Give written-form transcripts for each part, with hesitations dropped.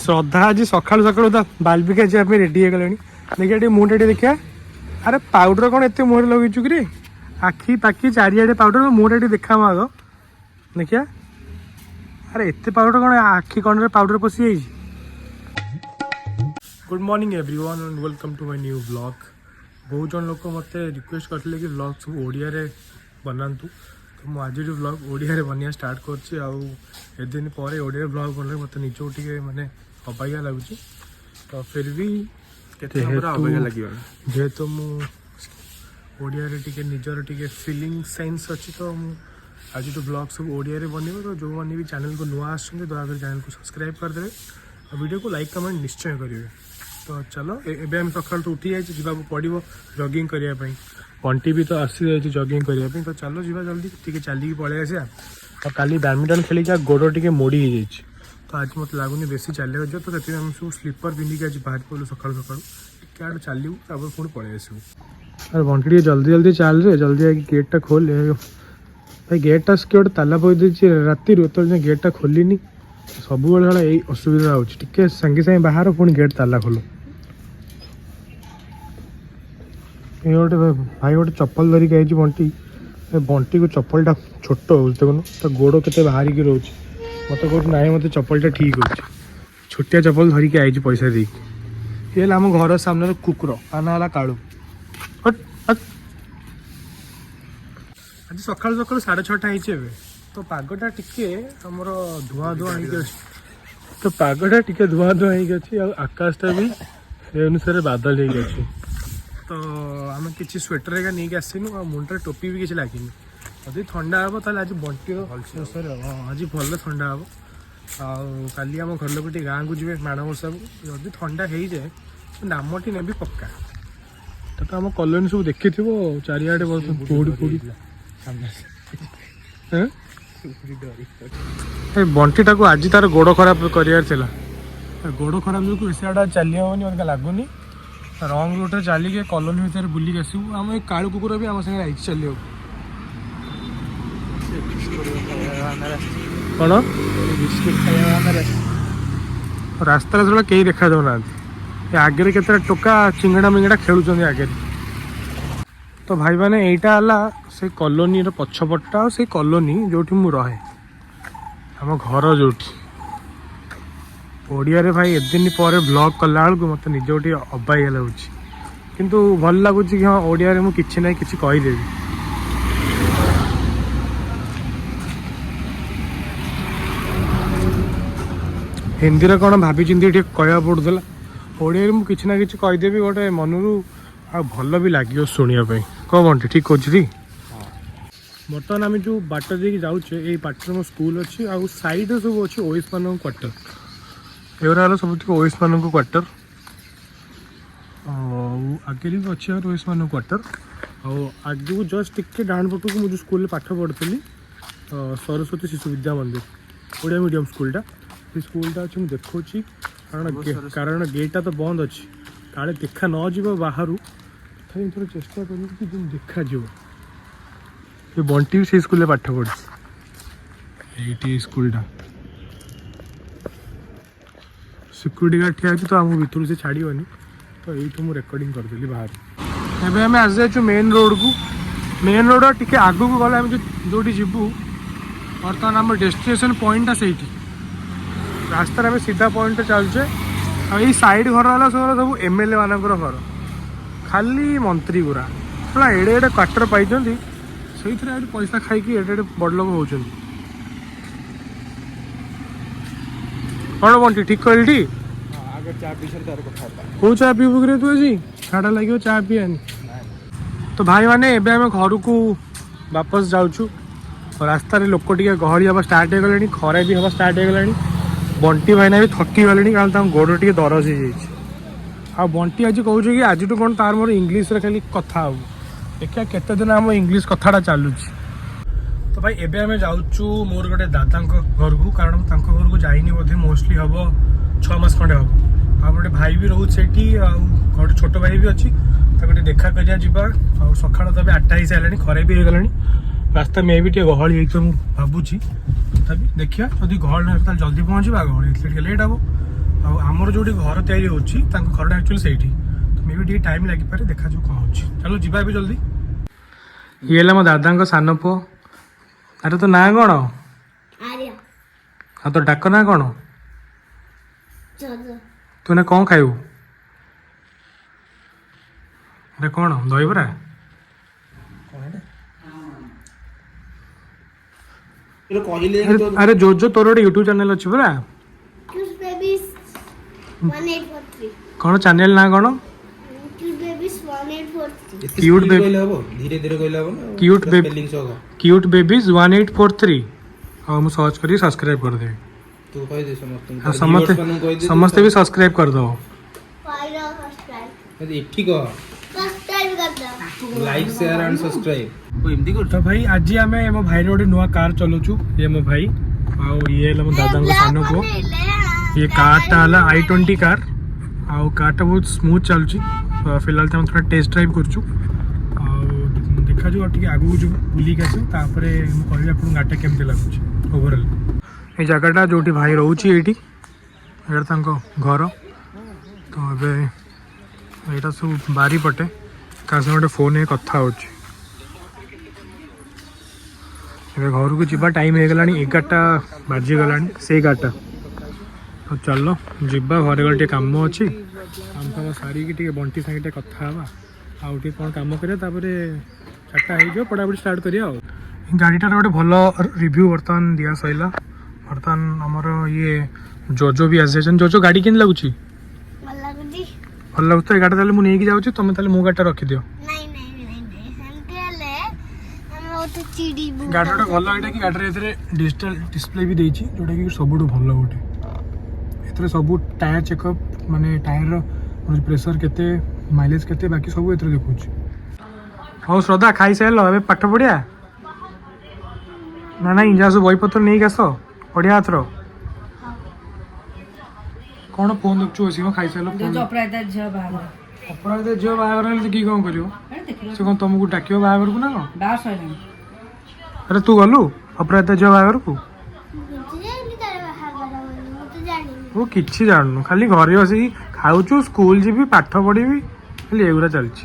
श्रद्धा आज सकाल सकाल बालबिका जाए रेडी हो गले देखिए मुँह टे देखिए अरे पाउडर कौन एत मुहर लगे कि आखि पाखि चारिआडे पाउडर मुँह टे देखा आग देखिए अरे एत पाउडर कौन आखि कण पाउडर पशि जाइए। Good morning everyone and welcome to my new blog. बहुत जन लोग मत रिक्वेस्ट करते कि ब्लॉग सब ओडिया रे बनातु तो मुझे आज ब्लॉग ओडिया रे बनवा स्टार्ट करदिन पर ओडिया ब्लॉग बनले मत निज टे माने अबाग्या लगुच तो फिर भी जेहेतु ओडिया रे टिके निजर टिके फीलिंग सेंस अच्छी तो आज तो ब्लॉग सब ओडिया रे बनइबो तो जो मैंने भी चैनल को नुआ आसुँच दयाकोरी चैनल को सब्सक्राइब करदे और वीडियो को लाइक कमेंट निश्चय करेंगे। तो चलो एबे हम सकाल तो उठी जाइए जावाक पड़ो जगिंग करने बंटी भी तो आसी जाए जगिंग करने तो चलो जी जल्दी टी चलिए पलि आसा और काली बैडमिंटन खेल गोड़ टे मोड़ी हो जाए तो आज मत लगुनि बेसी चलिए जो तो से सब स्लीपर पिंधिक आज बाहर पड़ू सका सका टे चलू पुणी पलि आसू। अरे बंटी टे जल्दी जल्दी चल रे जल्दी आगे गेटा खोल भाई गेटा किए गोटे ताला पकड़ राति तो गेटा खोलनी सब यही असुविधा होके सागे सागे बाहर पुणी गेट ताला खोल ये गोटे भाई गोटे चप्पल धरिक आई बंटी बंटी को चप्पलटा छोट हो देखुन तो गोड़ के बाहरिक रोच मत कह ना मत चप्पलटा ठीक हो छोटिया चप्पल धरिक आई पैसा दे ये आम घर सामने कुकुर ता ना कालू आज सका सका 6:30 होते तो पागटा टिके आमर धुआं धुआं हो तो पागटा टिके धुआं धुआं हो आकाशटा भी से अनुसार बादल हो तो आम कि स्वेटर एका नहीं आसनु आ मुंडे टोपी भी किसी लगे जदि ठंडा हे तो आज बंटीर आज भल ठंडा हे आली आम घर लोग गाँव को जी माणवर्षा को जदि ठंडा हो जाए तो नामटी ने भी पक्का तो आम कलोनी सब देखी चारिआडे बहुत पोड़ी पोड़ी बंटीटा को आज तार गोड़ खराब कर गोड़ खराब जो बेसी आड़ा चली हेनी मत लगुनि रंग रोड चलिए कलोनी भितर बुलिक आसू आम एक कालू कुकुर भी आम सागे आई चलिए कौन रास्ता जो कहीं देखा जाऊना आगे के टोका चिंगड़ा मिंगड़ा खेलुं आगे तो भाई मैंने यहाँ से कलोनी पछपटा से कलोनी जो रहे आम घर जो ओडिया रे भाई एदिन पर ब्लॉग कला बेलू मत निज टे अबाग्या लगुच किंतु भल लगुच कि हाँ ओडिया रे मुझे किसी ना कि कहीदेवी। हिंदी रे कौन भाभी चिंती टे कह पड़ूला ओडिया मुझे किसी ना कि कहीदेवी गोटे मनरू आ भल भी लगे शुणापी कौन बंटी ठीक कह बर्तमान आम जो बाट देकी जाऊे ये बाट मो स्कूल अच्छी आ साइड सब अच्छी ओएस मान क्वार्टर एवरा सब ओएस मान क्वार्टर आगे भी अच्छे ओएस मान क्वार्टर आगे को जस्ट टिके डाण पटू को मुझे स्कूल पाठ पढ़ी सरस्वती शिशु विद्या मंदिर ओडिया मीडियम स्कूलटा ये स्कूलटा अच्छे मुझे देखा कारण गेटा तो बंद अच्छी काले देखा न जीव बाहर थोड़ा चेष्टा कर देखा ये बंटी भी से स्कूल पाठ पढ़ी स्कूलटा सिक्यूरीटी गार्ड ठिया तो आम भर से छाड़नी तो ये मुझे रेकर्डिंग करदेली बाहर एवं आम आस जा मेन रोड को मेन रोड टे आग को गले आम जो जीवु बर्तमान आम डेस्टिनेशन पॉइंटा से रास्तार आम सीधा पॉइंट चलचे आई साइड घर वाला सब एमएलए मानकर घर खाली मंत्री गुरा ना एडे एडे क्वार्टर पाई से पैसा खाई एडे बड़ लोग होती कौन बंटी ठीक कहली कौ चा पीबू कि तू आज छाड़ा लगे चा पीआनी तो भाई मैंने एबे आम घर को वापस जाऊँ रास्तार लोक टे गहली हवा स्टार्ट हो गले खरा भी हवा स्टार्ट हो गला बंटी भाईना भी थकी गले कारण गोड़ टे दरज हो जाए बंटी आज कहूँ कि आज कौन तार मोर इंग्लीश खाली कथा हो देखिए केते दिन आम इंग्लीश कथाटा चलुच तो भाई एबे आम जाऊँ मोर गोटे दादा घर को कारण घर को जाइनी बोधे मोस्टली हम 6 मास खंडे हम आ गोटे भाई भी रोचे गोटे छोट भाई भी अच्छी गोटे देखा करिया जावा सका तो 8टा हो सारे खरा भी हो गला रास्ता मे भी गहली हो भावुँ तथापि देखिए जदि गहल ना जल्दी पहुँचा गहली लेट हम आमर जो घर तैयारी होची घर एक्चुअली सही तो मे भी टाइम लगी पारे देखा जो कौन होची चलो जीवा भी जल्दी ये मो दादा सान पु अरे तो ना कौन हाँ तो डाक ना कौन तू ना कौन खाइबू अरे कौन दहीबरा अरे जो तोर गोटे यूट्यूब चैनल अच्छी पूरा कौन चैनल ना कौन क्यूट बेबीज 1843 हाँ मुझे सर्च करी सब्सक्राइब कर दे समस्ते भी सब्सक्राइब कर दो लाइक शेयर एंड सब्सक्राइब एमती कर तो भाई आज आम मो भाई गोटे नुआ कार चलाऊँ ये मो भाई ये मो दादा सान पु ये कारटा है i20 कार कारटा बहुत स्मूथ चलुची फिलहाल तो थोड़ा टेस्ट ड्राइव करूँ देखा जो आगू जो बुलिक आस कह गाटा केमती लगुच ओवरऑल ये जगटा जो भाई रोचे ये घर तो ये सब बारी पटे क्या गोटे फोन कथा हो घर को जीवा टाइम हो गला 11टा बाजीगला से गाटा तो चलो जीवा घर गले कम अच्छी काम फाम सारिकी बंटी सागे कथा आउे कौन कम कर 4टा हो पढ़ापढ़ी स्टार्ट करिया गाड़ीटार गोटे भल रिव्यू बर्तमान दिया सैला बर्तमान आमर ये जोजो भी आसी जोजो गाड़ी के लगुच भल लगुच तो गाड़ी मुझे जाऊँ तुम मो गाड़ी रखिदियो गाड़ी गोटे भल यहाँ कि गाड़ी डिजिटल डिस्प्ले भी देती जोटा कि सब भल गोटे ए सब टायर चेकअप माने टायर प्रेशर केते माइलेज केते बाकी सब ए देखुच हाँ श्रद्धा खाई सारे ए पाठ पढ़िया ना ना जा सब बहीपत्र नहीं आस पढ़िया एथर कौन फोन देखु सी खाई सारे अपराध झील बाहर कि कौन कर कौन तुमको डाक बाहर को ना कौन अरे तू गलु अपराध झील बाहर को वो किसी जानू खाली घर बस खाऊ स्कूल जी पाठ पढ़ी खाली एगुरा चलती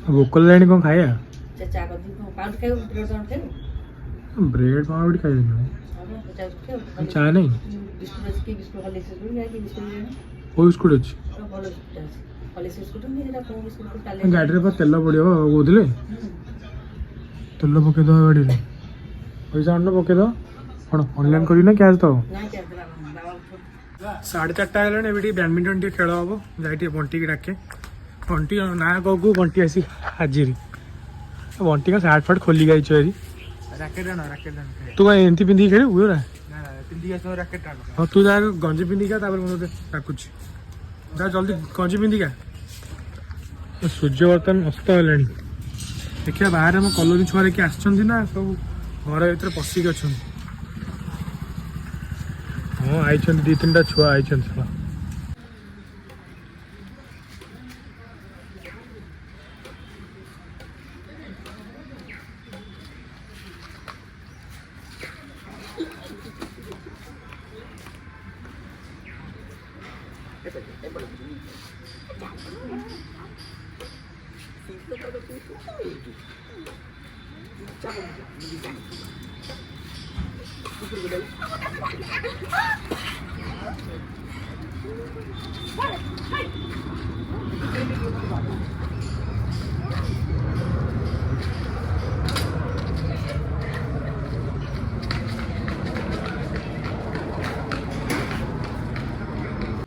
भोक लगे कौन खाया ब्रेड पाउड खाई चाय नहीं वो बिस्कुट अच्छी गाड़ी तेल पड़ो कौले तेल पकईद गाड़ी में पैसा अन्न पकईद कौन ऑनलाइन करना कैश तो 4:30 है बैडमिंटन टे खेल हम जाए बंटी की डाके बंटी ना कहू बंटी आसी हाजिर बंटी का सार्ट फार्ट खोली गई तू क्या एमती पिंधि खेल हाँ तू जा गंजी पिंधिका मुझे डाकुच जा जल्दी गंजी पिंधिका सूर्य बर्तमान अस्त है देखिए बाहर आम कलोनी छुआ कि आसना सब घर भर पशिक अच्छा हाँ आई 2-3टा छुआ आई छुआ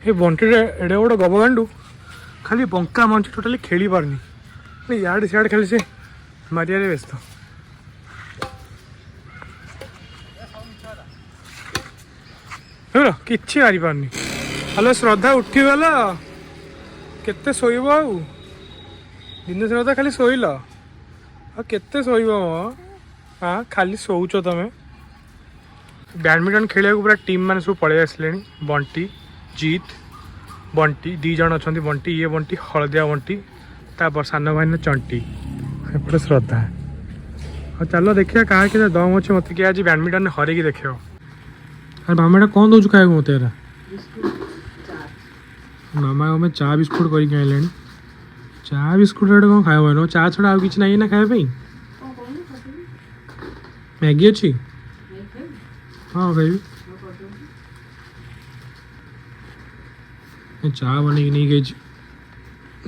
ये बंटी एडे गोटे गबगांडू खाली बंका मंच टोटाली खेली पारनी याड सियाड खाली से मारिया व्यस्त कि मारी पारनी हेलो श्रद्धा उठीगल केते शोइब आउ दिन श्रद्धा खाली शोइल केते शोइब हाँ खाली शोच तमें बैडमिंटन खेल पूरा टीम मैंने सब पलि आसले बंटी जीत बंटी 2 जन अच्छा बंटी ये बंटी हलदिया बंटी सान भाई ने चंटी एपटे श्रद्धा हाँ चलो देखिए कहाँ के दम अच्छे मत किए आज बैडमिंटन हर देखियो अरे मामा कौन दौर खाया मत मामा मैं चा बिस्कुट करके आइलानी चा बिस्कुट रे कौन खाइब न चा छड़ा आउ किछ नहीं ना खाइबा पई मैगी अच्छी हाँ खाइबी चा बन नहीं गई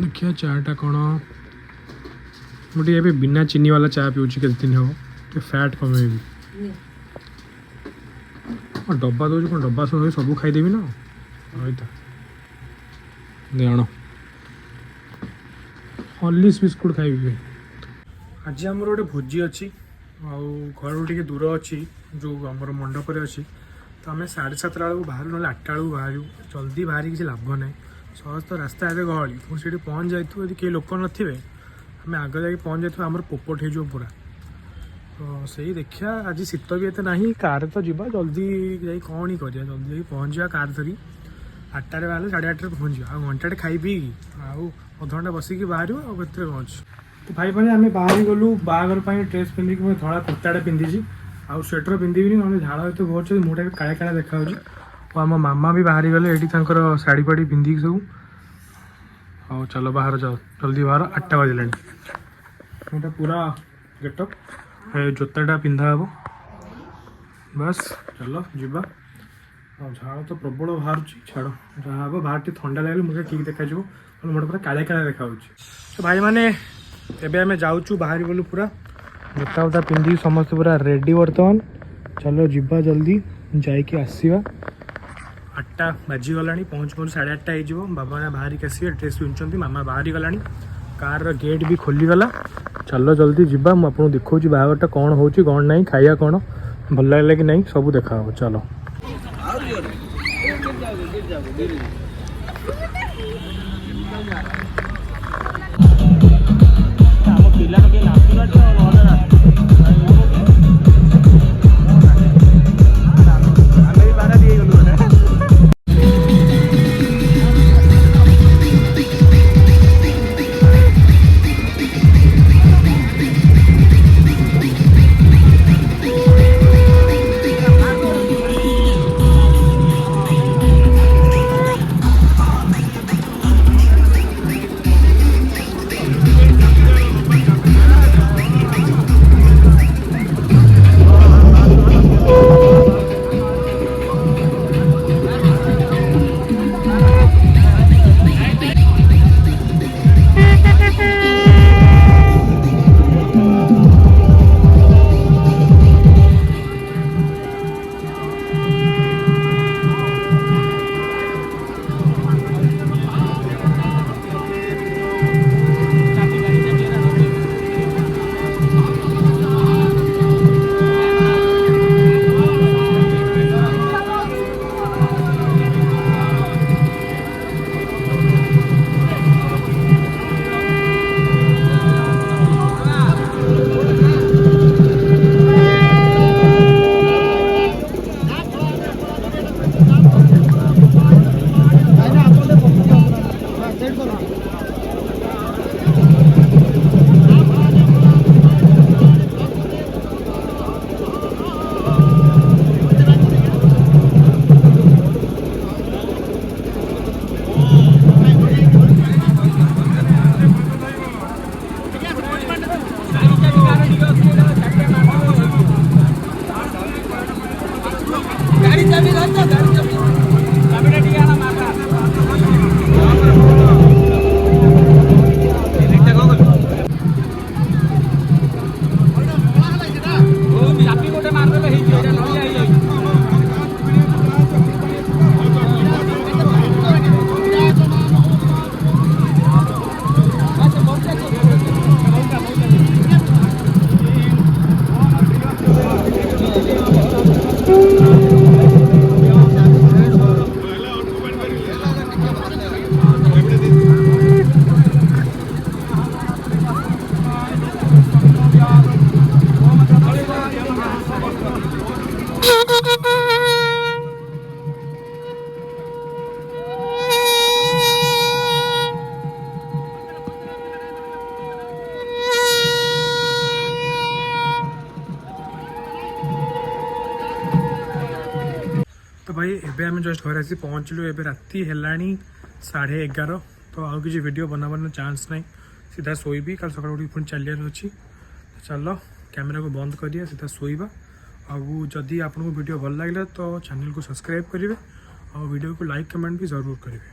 देखिए चाटा कौन मुझे ये बिना चीनी वाला चा पीऊँ के दिन हम तो फैट कमेबी डब्बा दौर कौन डब्बा सब सब खाईदेवी ना देण हॉर्लिक्स बिस्कुट खाइबी आज आम गोटे भोजी अच्छी घर टे दूर अच्छी जो आम मंडप अच्छी तो आम 7:30 बेलू बाहर ना 8टा बेलू बाहर जल्दी बाहर किसी लाभ ना सहज तो रास्ता एवं गहली मुझे पहुँच जाइए यदि किए लोक नथिबे आम आग जाकि पहुँच जाइए आम पोपट हो पूरा तो सही देखिया आज शीत भी एत ना कार तो जावा जल्दी जा कौन ही करिया जल्दी जाकि पहुँचा कार धरी 8टारे बाहर 8:30 पहुँचा आ घंटे खाई पी आउ अधघंटा बसिकी बाहर कौन तो भाई मैंने आम बाहर गलु बाहर ड्रेस पिंधिक मैं धला कुर्ताटा पिंधि आउ स्वेटर पिंधि ना झाड़ तो बहुत मुझे काला काला देखा और आम मामा भी बाहरी गले ये शाढ़ी फाड़ी पिंधिक सब हाँ चलो बाहर जाओ जल्दी बाहर 8टा बजला मोटा पूरा गेटअप जोताटा पिंधा हे बस चलो जीवा झाड़ तो प्रबल बाहर छाड़ जहाँ हम बाहर ठंडा लगे मुझे ठीक देखा मोटे पूरा काला काला देखा तो भाई मैंने एबे आम जाऊँ बाहर गलु पूरा जोता उता पिंधि समस्त पूरा रेडी बर्तमान चलो जीवा जल्दी जाइए आसवा 8टा बाजिगला पहुँच पहुँच 8:30 हो बाबा ने बाहर की आसवे ड्रेस पिंधुंट मामा बाहरी गला कार गेट भी खोलीगला चलो जल्दी जीवा मुझे देखा बाहरटा कौन हो कौन ना खाया कौन भल लगे कि नहीं सब देखा चलो भाई एबे आम जस्ट घर आसी पहुँचलु एबे राति हेलाणी 11:30 तो आउ किसी वीडियो बनाबार चान्स ना सीधा शोबी कल सकाल उठी पुणी चलियार अच्छी चल कैमेरा को बंद करिया सीधा शोबा आउ जदि आपको वीडियो भल लगे तो चैनल को सब्सक्राइब करेंगे और वीडियो को लाइक कमेंट भी जरूर करेंगे।